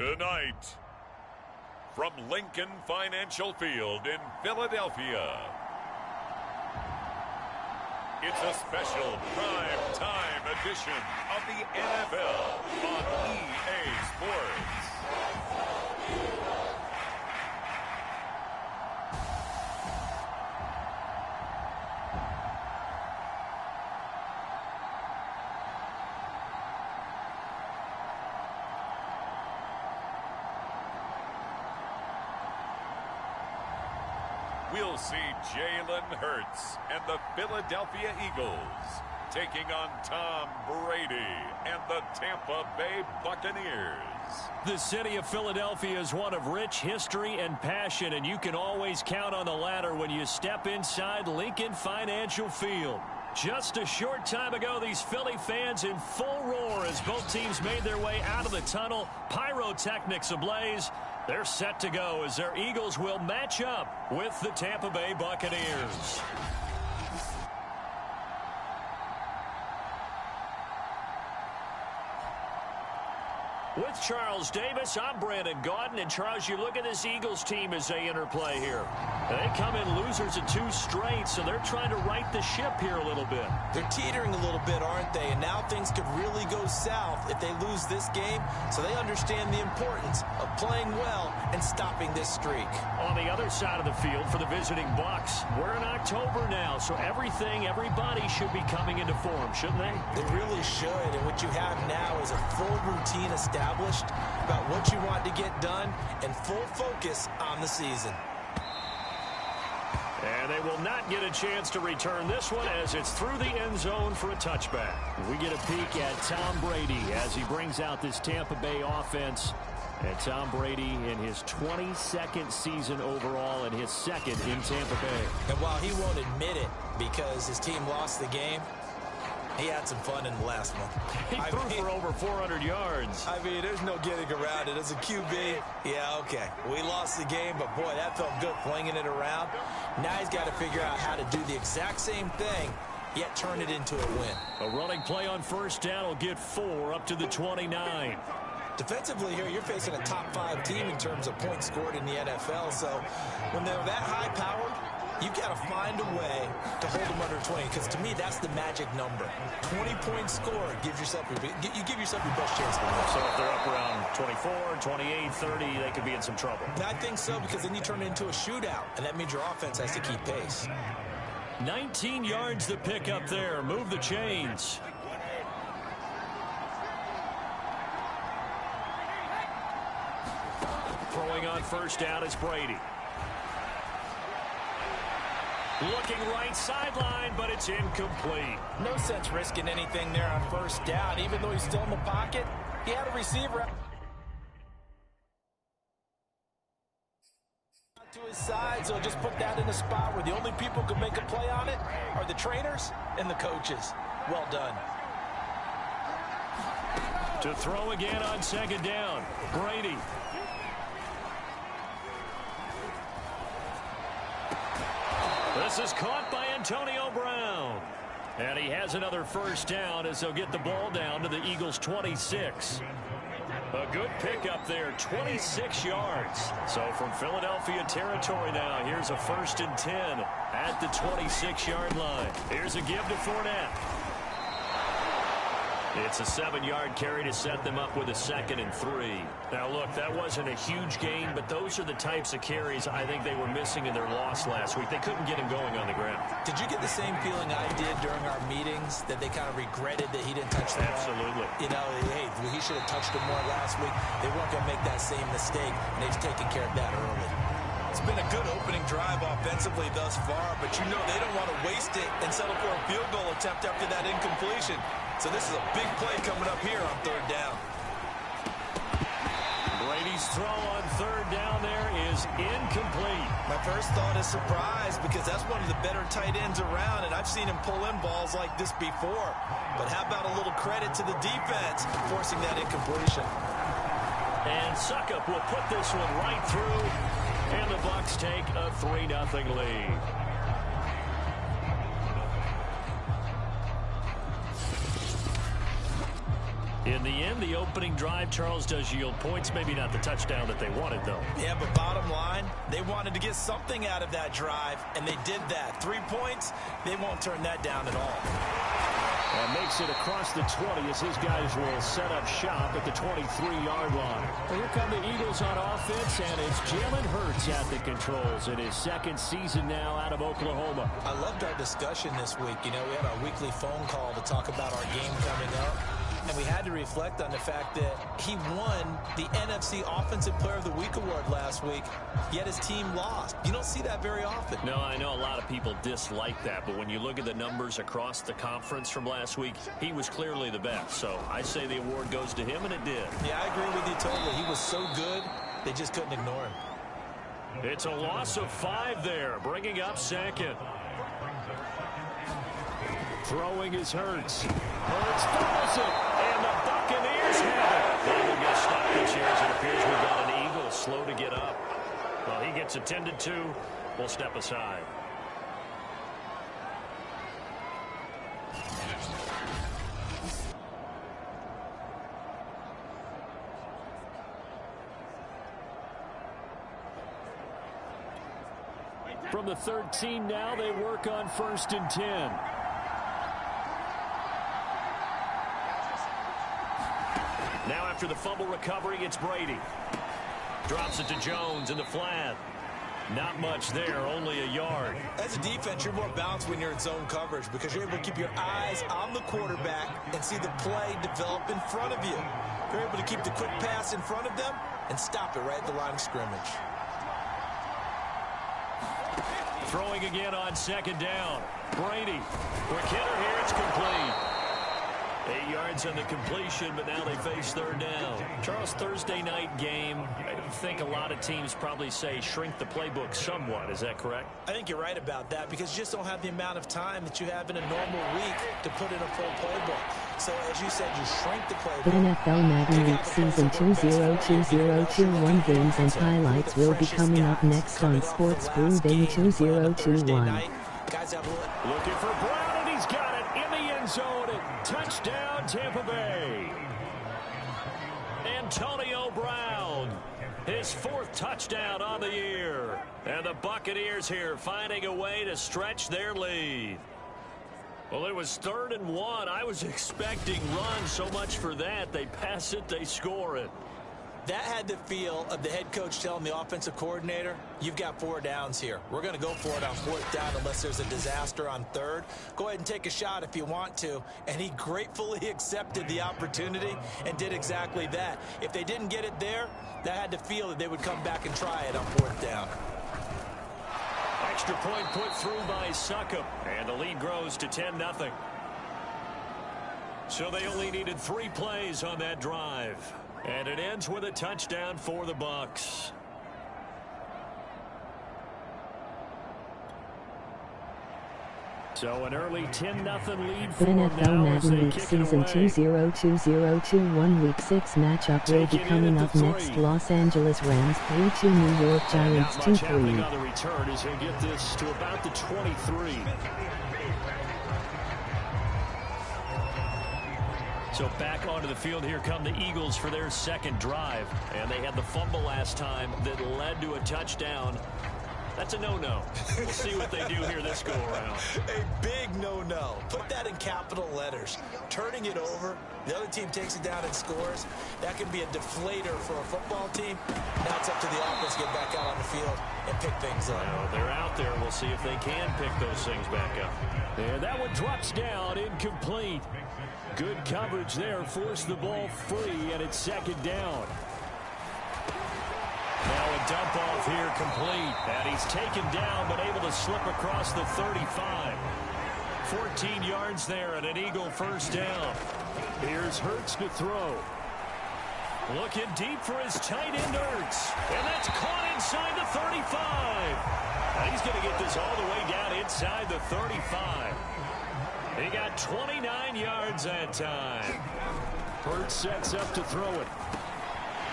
Tonight, from Lincoln Financial Field in Philadelphia, it's a special prime time edition of the NFL on EA Sports. We'll see Jalen Hurts and the Philadelphia Eagles taking on Tom Brady and the Tampa Bay Buccaneers. The city of Philadelphia is one of rich history and passion, and you can always count on the latter when you step inside Lincoln Financial Field. Just a short time ago, these Philly fans in full roar as both teams made their way out of the tunnel, pyrotechnics ablaze. They're set to go as their Eagles will match up with the Tampa Bay Buccaneers. With Charles Davis, I'm Brandon Gaudin. And Charles, you look at this Eagles team as they interplay here. They come in losers of 2 straight, so they're trying to right the ship here a little bit. They're teetering a little bit, aren't they? And now things could really go south if they lose this game. So they understand the importance of playing well and stopping this streak. On the other side of the field for the visiting Bucs, we're in October now, so everybody should be coming into form, shouldn't they? They really should. And what you have now is a full routine established about what you want to get done and full focus on the season. And they will not get a chance to return this one as it's through the end zone for a touchback. We get a peek at Tom Brady as he brings out this Tampa Bay offense. And Tom Brady in his 22nd season overall and his 2nd in Tampa Bay. And while he won't admit it because his team lost the game, he had some fun in the last one. He threw for over 400 yards. I mean, there's no getting around it. As a QB, yeah, okay. We lost the game, but boy, that felt good flinging it around. Now he's got to figure out how to do the exact same thing, yet turn it into a win. A running play on first down will get 4 up to the 29. Defensively here, you're facing a top 5 team in terms of points scored in the NFL. So when they're that high-powered, you've got to find a way to hold them under 20, because to me, that's the magic number. 20 points scored gives yourself you give yourself your best chance to win. So if they're up around 24, 28, 30, they could be in some trouble. I think so, because then you turn it into a shootout, and that means your offense has to keep pace. 19 yards to pick up there. Move the chains. Throwing on first down is Brady. Looking right sideline, but it's incomplete. No sense risking anything there on first down. Even though he's still in the pocket, he had a receiver to his side, so just put that in a spot where the only people who can make a play on it are the trainers and the coaches. Well done. To throw again on second down, Brady. This is caught by Antonio Brown. And he has another first down as they'll get the ball down to the Eagles' 26. A good pickup there, 26 yards. So from Philadelphia territory now, here's a 1st and 10 at the 26-yard line. Here's a give to Fournette. It's a 7-yard carry to set them up with a 2nd and 3. Now, look, that wasn't a huge gain, but those are the types of carries I think they were missing in their loss last week. They couldn't get him going on the ground. Did you get the same feeling I did during our meetings, that they kind of regretted that he didn't touch the ball? Absolutely. You know, hey, he should have touched it more last week. They weren't going to make that same mistake, and they've taken care of that early. It's been a good opening drive offensively thus far, but you know they don't want to waste it and settle for a field goal attempt after that incompletion. So this is a big play coming up here on 3rd down. Brady's throw on 3rd down there is incomplete. My first thought is surprise, because that's one of the better tight ends around, and I've seen him pull in balls like this before. But how about a little credit to the defense forcing that incompletion? And Suckup will put this one right through, and the Bucs take a 3-0 lead. In the end, the opening drive, Charles, does yield points. Maybe not the touchdown that they wanted, though. Yeah, but bottom line, they wanted to get something out of that drive, and they did that. 3 points, they won't turn that down at all. And makes it across the 20 as his guys will set up shop at the 23-yard line. Well, here come the Eagles on offense, and it's Jalen Hurts at the controls in his second season now out of Oklahoma. I loved our discussion this week. You know, we had our weekly phone call to talk about our game coming up. And we had to reflect on the fact that he won the NFC Offensive Player of the Week award last week, yet his team lost. You don't see that very often. No, I know a lot of people dislike that, but when you look at the numbers across the conference from last week, he was clearly the best. So I say the award goes to him, and it did. Yeah, I agree with you totally. He was so good, they just couldn't ignore him. It's a loss of 5 there, bringing up second. Throwing is Hurts. Hurts throws it, and the Buccaneers have it. They will get stoppage here as it appears we've got an Eagle slow to get up. Well, he gets attended to. We'll step aside. From the 13 now, they work on 1st and 10. Now after the fumble recovery, it's Brady. Drops it to Jones in the flat. Not much there, only a yard. As a defense, you're more balanced when you're in zone coverage because you're able to keep your eyes on the quarterback and see the play develop in front of you. You're able to keep the quick pass in front of them and stop it right at the line of scrimmage. Throwing again on 2nd down. Brady. Quick hitter here, it's complete. 8 yards on the completion, but now they face 3rd down. Charles, Thursday night game, I think a lot of teams probably say shrink the playbook somewhat. Is that correct? I think you're right about that because you just don't have the amount of time that you have in a normal week to put in a full playbook. So, as you said, you shrink the playbook. NFL Madden League Season 202021 games and highlights will be coming up next on Sports Brew Day 2021. Looking for Brown, and he's got it in the end zone. Touchdown, Tampa Bay. Antonio Brown, his 4th touchdown on the year. And the Buccaneers here finding a way to stretch their lead. Well, it was 3rd and 1. I was expecting runs, so much for that. They pass it, they score it. That had the feel of the head coach telling the offensive coordinator, you've got 4 downs here. We're going to go for it on 4th down unless there's a disaster on 3rd. Go ahead and take a shot if you want to. And he gratefully accepted the opportunity and did exactly that. If they didn't get it there, that had the feel that they would come back and try it on 4th down. Extra point put through by Succop, and the lead grows to 10-0. So they only needed 3 plays on that drive. And it ends with a touchdown for the Bucs. So an early 10-0 lead for NFL Madden League Season 202021 Week 6 matchup will be coming up next. Los Angeles Rams 3-2 New York Giants 2-3. On the return as he'll get this to about the 23. So back onto the field, here come the Eagles for their 2nd drive. And they had the fumble last time that led to a touchdown. That's a no-no. We'll see what they do here this go-around. A big no-no. Put that in capital letters. Turning it over, the other team takes it down and scores. That can be a deflator for a football team. Now it's up to the offense to get back out on the field and pick things up. Well, they're out there. We'll see if they can pick those things back up. And that one drops down, incomplete. Good coverage there, forced the ball free, and it's 2nd down. Now a dump off here complete, and he's taken down but able to slip across the 35. 14 yards there and an Eagle 1st down. Here's Hurts to throw. Looking deep for his tight end Hurts, and that's caught inside the 35. And he's going to get this all the way down inside the 35. He got 29 yards that time. Hurts sets up to throw it.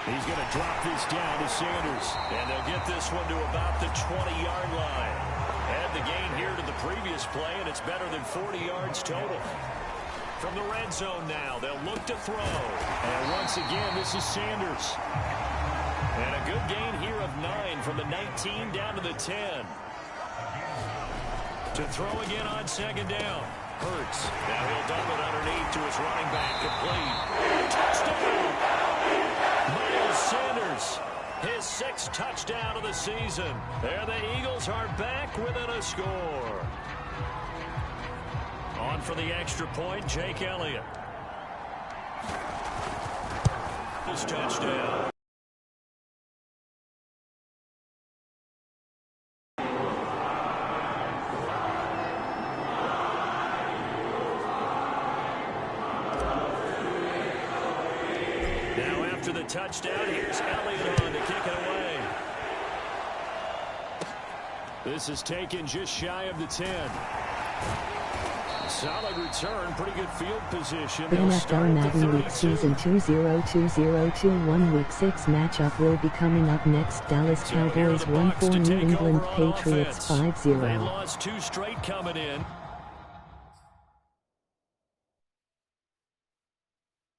He's going to drop this down to Sanders. And they'll get this one to about the 20-yard line. Add the gain here to the previous play, and it's better than 40 yards total. From the red zone now, they'll look to throw. And once again, this is Sanders. And a good gain here of 9 from the 19 down to the 10. To throw again on second down. Hurts. Now he'll dump it underneath to his running back. Complete. Touchdown. Miles Sanders. His 6th touchdown of the season. There the Eagles are back within a score. On for the extra point, Jake Elliott. His touchdown. Now after the touchdown, here's Elliott on to kick it away. This is taken just shy of the 10. Solid return, pretty good field position. The NFL Madden Week Season 202021 Week 6 matchup will be coming up next. Dallas Cowboys 1-4, New England Patriots 5-0. They lost 2 straight coming in.